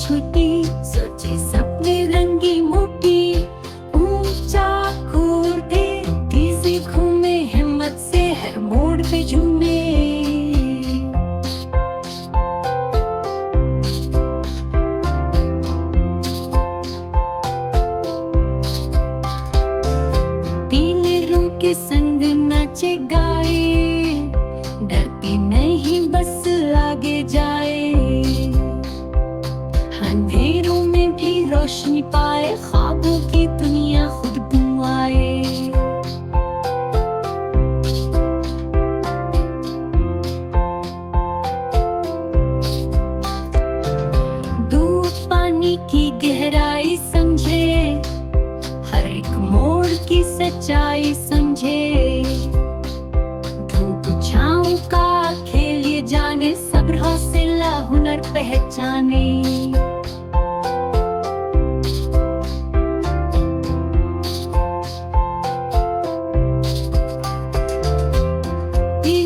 छुटी, सोचे सपने रंगी मोटी। ऊंचा कूदे, तेजी घूमे, हिम्मत से हर मोड़ पे झूमे। पीले रंग के संग नाचे गाए, डरती नहीं बस आगे जाए। अंधेरों में भी रोशनी पाए, ख्वाबों की दुनिया खुद बुआए। दूर पानी की गहराई समझे, हर एक मोड़ की सच्चाई समझे। धूप छाँव का खेल ये जाने, सब्र हौसला हुनर पहचाने।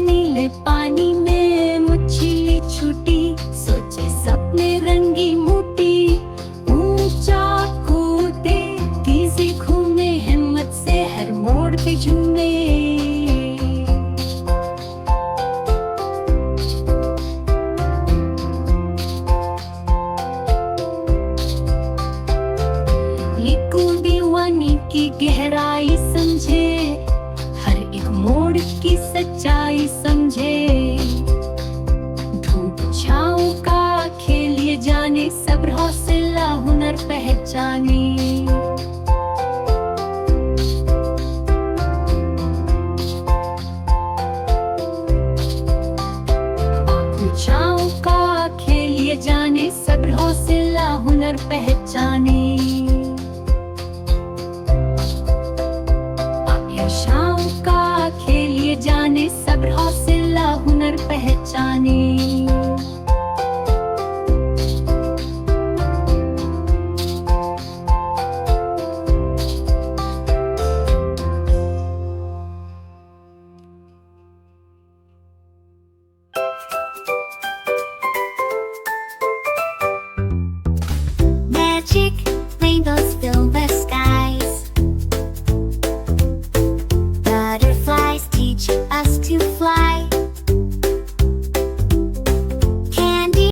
नीले पानी में मछली छूटी, सोचे सपने रंगी मोटी। ऊंचा कूदे, तेजी घूमे, हिम्मत से हर मोड़ पे झूमे। ये दीवानी की गहराई समझे, हर एक मोड़ की सच्चाई समझे। धूप छाँव का खेल ये जाने, सब्र हौसला हुनर पहचाने। छाँव का खेल ये जाने, सब्र हौसला हुनर पहचाने। शाम का खेल ये जाने, सब्र हौसला हुनर पहचाने। Magic